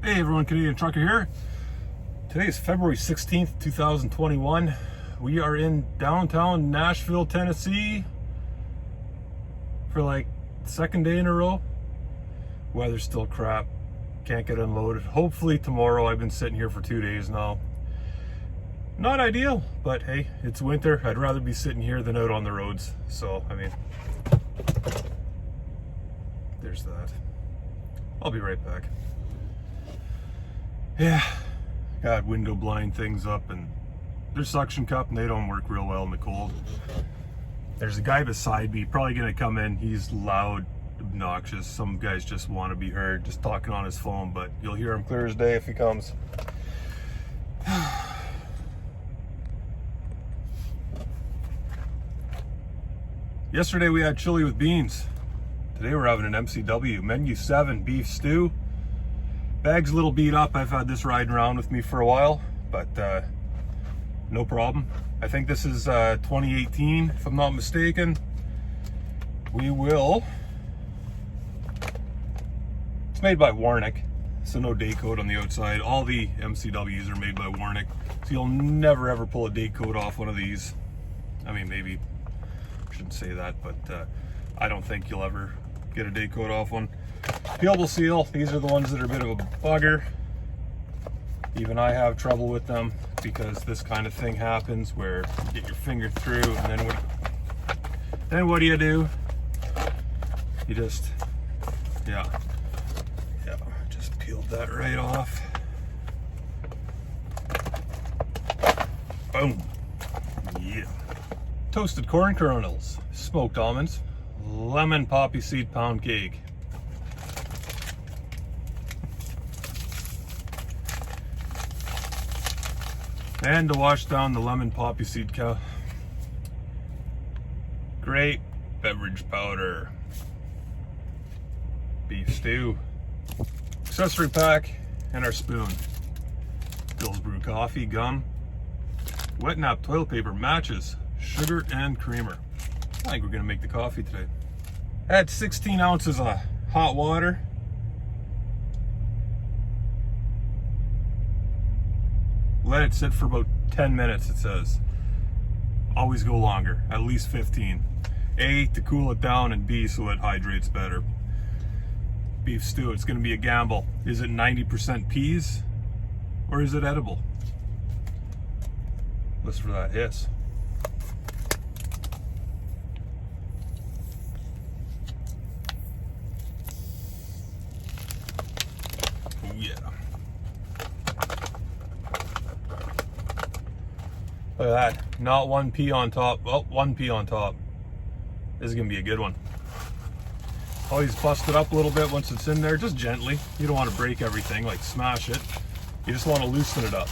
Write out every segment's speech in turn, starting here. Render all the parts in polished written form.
Hey everyone, Canadian Trucker here. Today is February 16th, 2021. We are in downtown Nashville, Tennessee for like the second day in a row. Weather's still crap. Can't get unloaded. Hopefully tomorrow. I've been sitting here for 2 days now. Not ideal, but hey, it's winter. I'd rather be sitting here than out on the roads. So, I mean, there's that. I'll be right back. Yeah, got window blind things up and they're suction cup and they don't work real well in the cold. There's a guy beside me, probably gonna come in. He's loud, obnoxious. Some guys just want to be heard, just talking on his phone, but you'll hear him clear as day if he comes. Yesterday we had chili with beans. Today we're having an MCW 7 Beef Stew. Bag's a little beat up. I've had this riding around with me for a while, but no problem. I think this is 2018, if I'm not mistaken. We will... It's made by Warnick, so no date code on the outside. All the MCWs are made by Warnick, so you'll never ever pull a date code off one of these. I mean, maybe I shouldn't say that, but I don't think you'll ever get a date code off one. Peelable seal, these are the ones that are a bit of a bugger. Even I have trouble with them because this kind of thing happens where you get your finger through and then what do you do? You just, yeah, just peeled that right off. Boom. Yeah. Toasted corn kernels, smoked almonds, lemon poppy seed pound cake. And to wash down the lemon poppy seed grape beverage powder. Beef stew. Accessory pack and our spoon. Bill's Brew coffee, gum, wet nap toilet paper, matches, sugar and creamer. I think we're gonna make the coffee today. Add 16 ounces of hot water. Let it sit for about 10 minutes, it says. Always go longer, at least 15. A, to cool it down, and B, so it hydrates better. Beef stew, it's gonna be a gamble. Is it 90% peas, or is it edible? Listen for that hiss. Oh yeah. Look at that, not one pea on top. Oh, one pea on top. This is gonna be a good one. Always bust it up a little bit once it's in there, just gently. You don't want to break everything, like smash it. You just want to loosen it up.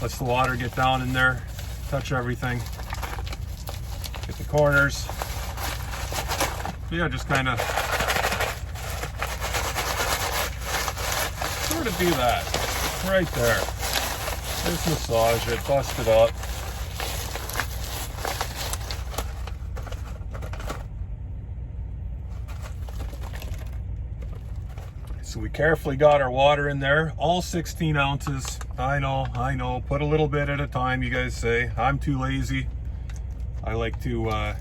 Let the water get down in there, touch everything. Get the corners. Yeah, just kind of sort of do that, right there. Just massage it, bust it up. So we carefully got our water in there, all 16 ounces. I know, put a little bit at a time, you guys say. I'm too lazy. I like to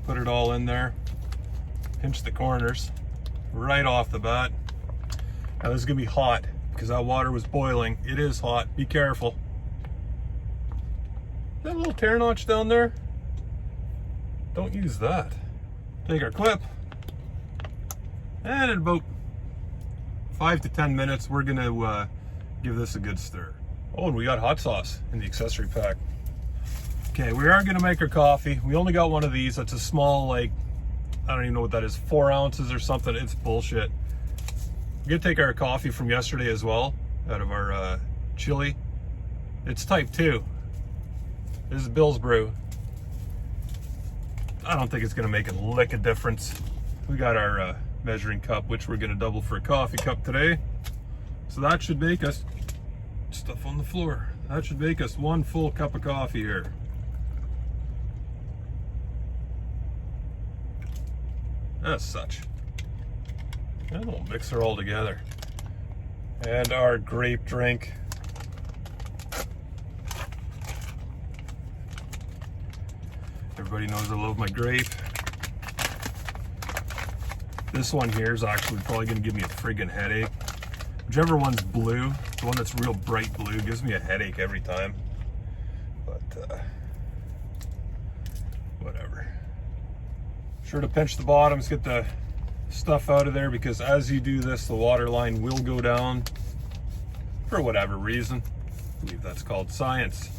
put it all in there. Pinch the corners right off the bat. Now this is gonna be hot because that water was boiling. It is hot, be careful. That little tear notch down there, don't use that. Take our clip, and in about 5 to 10 minutes, we're gonna give this a good stir. Oh, and we got hot sauce in the accessory pack. Okay, we are gonna make our coffee. We only got one of these. That's a small, like, I don't even know what that is, 4 ounces or something. It's bullshit. We're gonna take our coffee from yesterday as well, out of our chili. It's type 2. This is Bill's Brew. I don't think it's gonna make a lick of difference. We got our measuring cup, which we're gonna double for a coffee cup today. So that should make us, stuff on the floor, that should make us 1 full cup of coffee here. As such. And we'll mix her all together. And our grape drink. Everybody knows I love my grape. This one here is actually probably going to give me a friggin' headache. Whichever one's blue, the one that's real bright blue, gives me a headache every time. But, whatever. Sure to pinch the bottoms, get the stuff out of there, because as you do this, the water line will go down for whatever reason. I believe that's called science.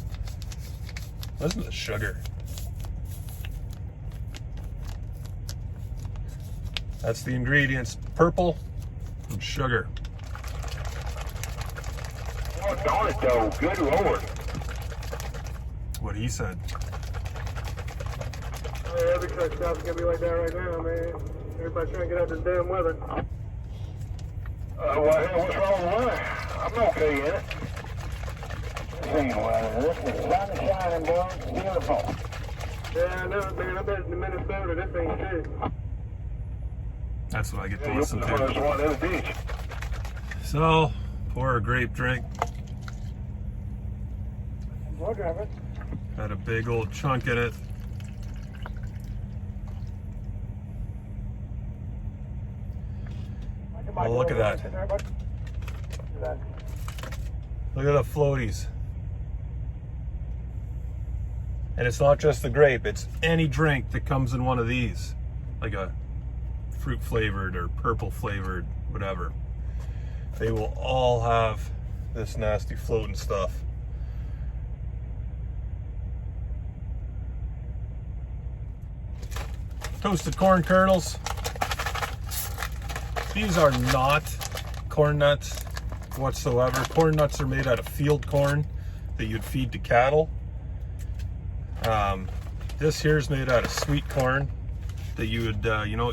Listen to the sugar. That's the ingredients: purple and sugar. Oh, darn it, though. Good Lord. What he said. Every truck stop's gonna be like that right now, man. Everybody's trying to get out this damn weather. Well, what's wrong with weather? I'm okay in it. This ain't weather. This is sun shining, boy. It's beautiful. Yeah, I know, man. I bet in Minnesota this ain't shit. That's what I get to Yeah, listen you're the to. one in the beach. So, pour a grape drink. I'll drive it. Got a big old chunk in it. Oh, look at that. Look at the floaties. And it's not just the grape, it's any drink that comes in one of these. Like a fruit flavored or purple flavored, whatever. They will all have this nasty floating stuff. Toasted corn kernels. These are not corn nuts whatsoever. Corn nuts are made out of field corn that you'd feed to cattle. This here is made out of sweet corn that you would,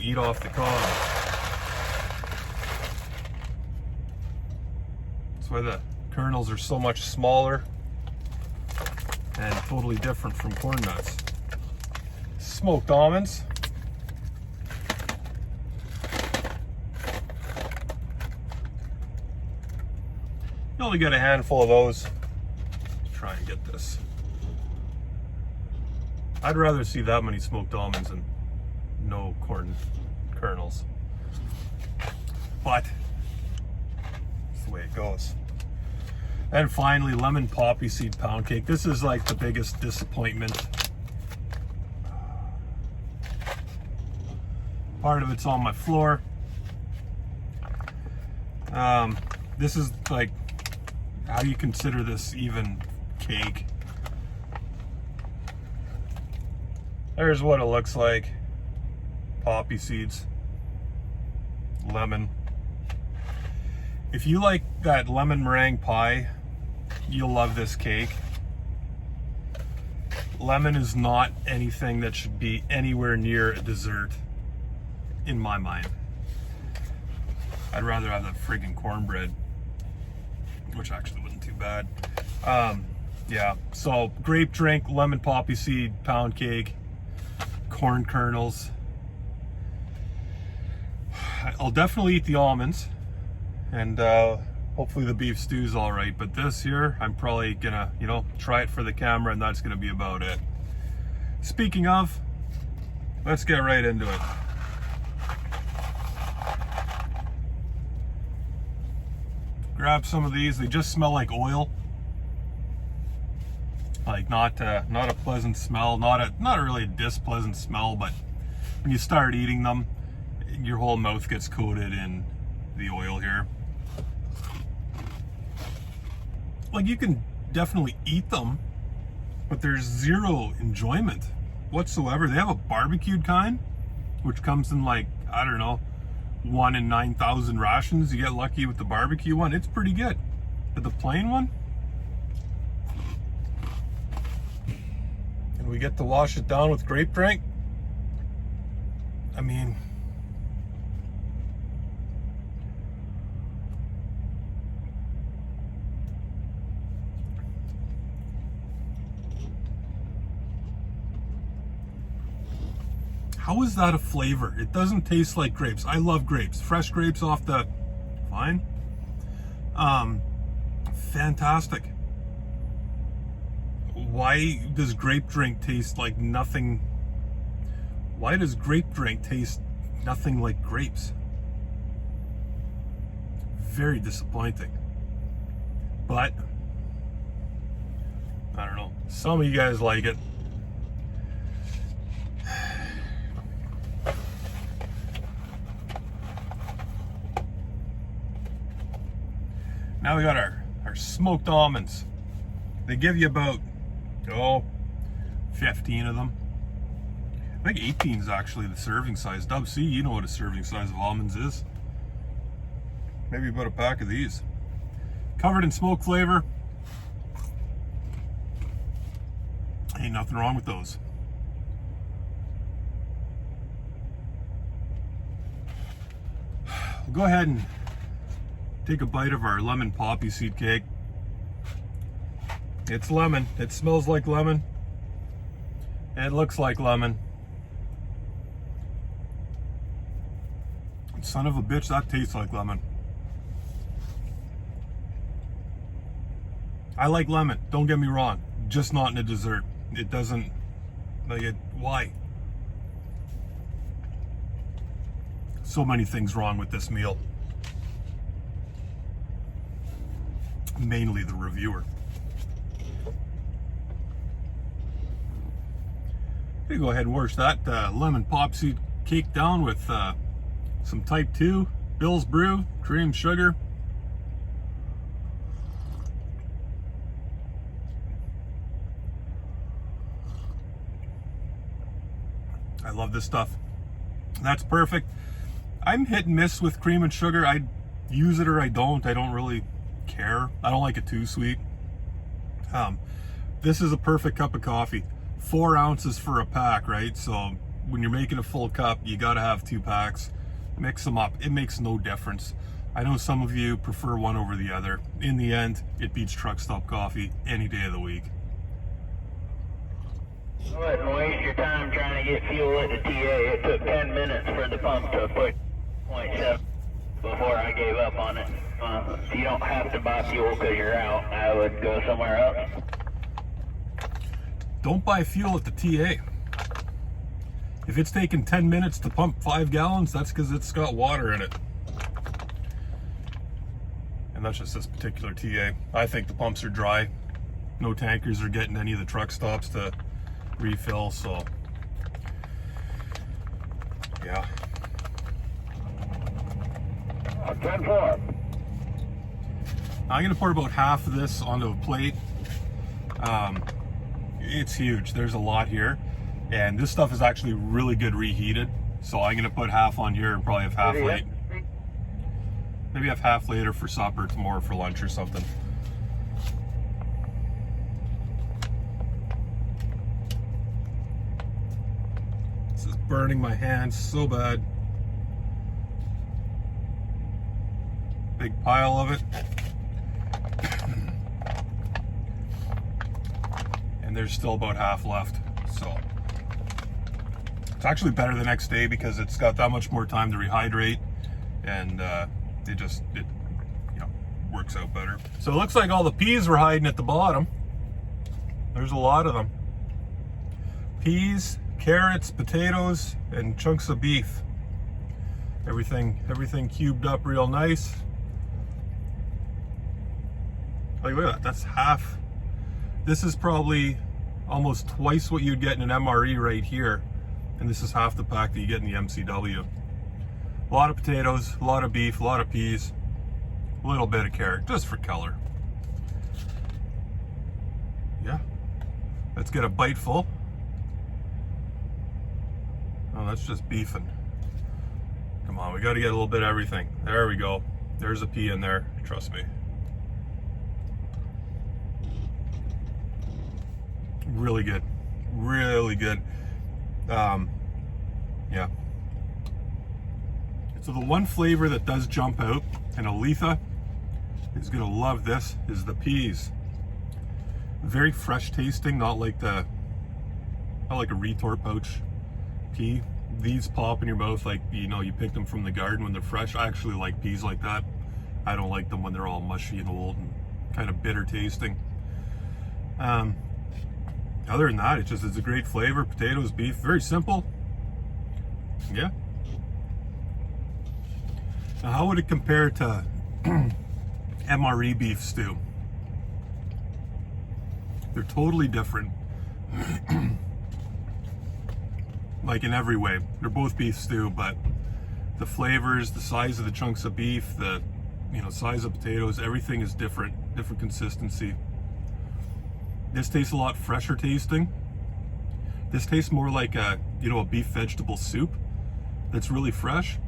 eat off the cob. That's why the kernels are so much smaller and totally different from corn nuts. Smoked almonds. You only get a handful of those. Let's try and get this. I'd rather see that many smoked almonds than no corn kernels. But that's the way it goes. And finally, lemon poppy seed pound cake. This is like the biggest disappointment. Part of it's on my floor. This is like, how do you consider this even cake? There's what it looks like. Poppy seeds, lemon. If you like that lemon meringue pie, you'll love this cake. Lemon is not anything that should be anywhere near a dessert, in my mind. I'd rather have that friggin' cornbread, which actually wasn't too bad. Yeah, so grape drink, lemon poppy seed, pound cake, corn kernels. I'll definitely eat the almonds, and hopefully the beef stew's all right. But this here, I'm probably gonna, try it for the camera, and that's gonna be about it. Speaking of, let's get right into it. Grab some of these. They just smell like oil. Like not a pleasant smell, not really a displeasant smell, but when you start eating them, your whole mouth gets coated in the oil here. Like, you can definitely eat them, but there's zero enjoyment whatsoever. They have a barbecued kind, which comes in like, I don't know, 1 in 9,000 rations. You get lucky with the barbecue one. It's pretty good. But the plain one, and we get to wash it down with grape drink. I mean, how is that a flavor? It doesn't taste like grapes. I love grapes. Fresh grapes off the vine. Fantastic. Why does grape drink taste like nothing? Why does grape drink taste nothing like grapes? Very disappointing. But I don't know. Some of you guys like it. Now we got our smoked almonds. They give you about 15 of them. I think 18 is actually the serving size. Dub C, you know what a serving size of almonds is. Maybe about a pack of these. Covered in smoke flavor. Ain't nothing wrong with those. We'll go ahead and take a bite of our lemon poppy seed cake. It's lemon. It smells like lemon. It looks like lemon. Son of a bitch, that tastes like lemon. I like lemon, don't get me wrong. Just not in a dessert. It doesn't, like it, why? So many things wrong with this meal. Mainly the reviewer. I'm gonna go ahead and wash that lemon pop seed cake down with some type 2 Bill's Brew, cream, sugar. I love this stuff. That's perfect. I'm hit and miss with cream and sugar. I use it or I don't. I don't really care. I don't like it too sweet. This is a perfect cup of coffee. 4 ounces for a pack, right? So when you're making a full cup, you gotta have 2 packs. Mix them up. It makes no difference. I know some of you prefer one over the other. In the end, it beats truck stop coffee any day of the week. I wouldn't waste your time trying to get fuel at the TA. It took 10 minutes for the pump to put 0.7 before I gave up on it. You don't have to buy fuel because you're out. I would go somewhere else. Don't buy fuel at the TA. If it's taking 10 minutes to pump 5 gallons, that's because it's got water in it. And that's just this particular TA. I think the pumps are dry. No tankers are getting any of the truck stops to refill, so yeah. 10-4. I'm gonna pour about half of this onto a plate. It's huge. There's a lot here. And this stuff is actually really good reheated. So I'm gonna put half on here and probably have half late. Maybe have half later for supper, tomorrow for lunch or something. This is burning my hands so bad. Big pile of it. And there's still about half left. So it's actually better the next day because it's got that much more time to rehydrate, and it works out better. So it looks like all the peas were hiding at the bottom. There's a lot of them. Peas, carrots, potatoes, and chunks of beef. Everything cubed up real nice. Like, look at that, that's half. This is probably almost twice what you'd get in an MRE right here. And this is half the pack that you get in the MCW. A lot of potatoes, a lot of beef, a lot of peas, a little bit of carrot, just for color. Yeah, let's get a bite full. Oh, that's just beefing. Come on, we gotta get a little bit of everything. There we go. There's a pea in there, trust me. Really good, really good. Yeah. So the one flavor that does jump out, and Aletha is gonna love this, is the peas. Very fresh tasting, not like a retort pouch pea. These pop in your mouth like, you know, you pick them from the garden when they're fresh. I actually like peas like that. I don't like them when they're all mushy and old and kind of bitter tasting. Other than that, it's a great flavor. Potatoes, beef, very simple. Yeah. Now, how would it compare to MRE beef stew? They're totally different. Like in every way. They're both beef stew, but the flavors, the size of the chunks of beef, the size of potatoes, everything is different consistency. This tastes a lot fresher tasting. This tastes more like a beef vegetable soup that's really fresh.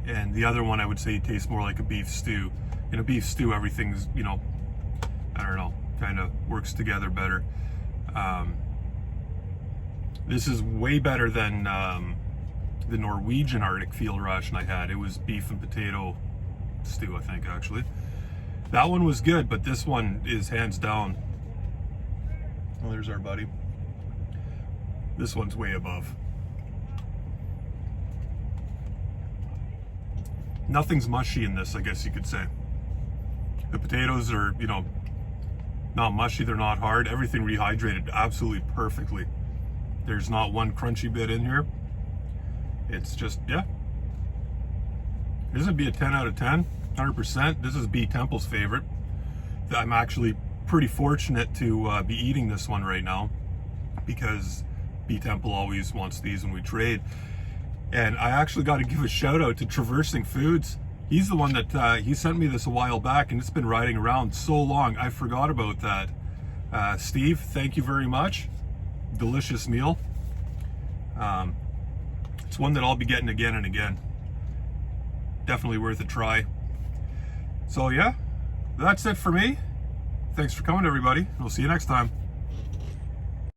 And the other one, I would say, tastes more like a beef stew. In a beef stew, everything's, I don't know, kind of works together better. This is way better than the Norwegian Arctic field ration I had. It was beef and potato stew, I think, actually. That one was good, but this one is hands down. Oh, there's our buddy. This one's way above. Nothing's mushy in this, I guess you could say. The potatoes are, not mushy, they're not hard. Everything rehydrated absolutely perfectly. There's not one crunchy bit in here. It's just, yeah. This would be a 10 out of 10, 100%. This is B Temple's favorite. I'm actually pretty fortunate to be eating this one right now because B Temple always wants these when we trade. And I actually got to give a shout out to Traversing Foods. He's the one that, he sent me this a while back and it's been riding around so long, I forgot about that. Steve, thank you very much. Delicious meal. It's one that I'll be getting again and again. Definitely worth a try. So yeah, that's it for me. Thanks for coming, everybody. We'll see you next time.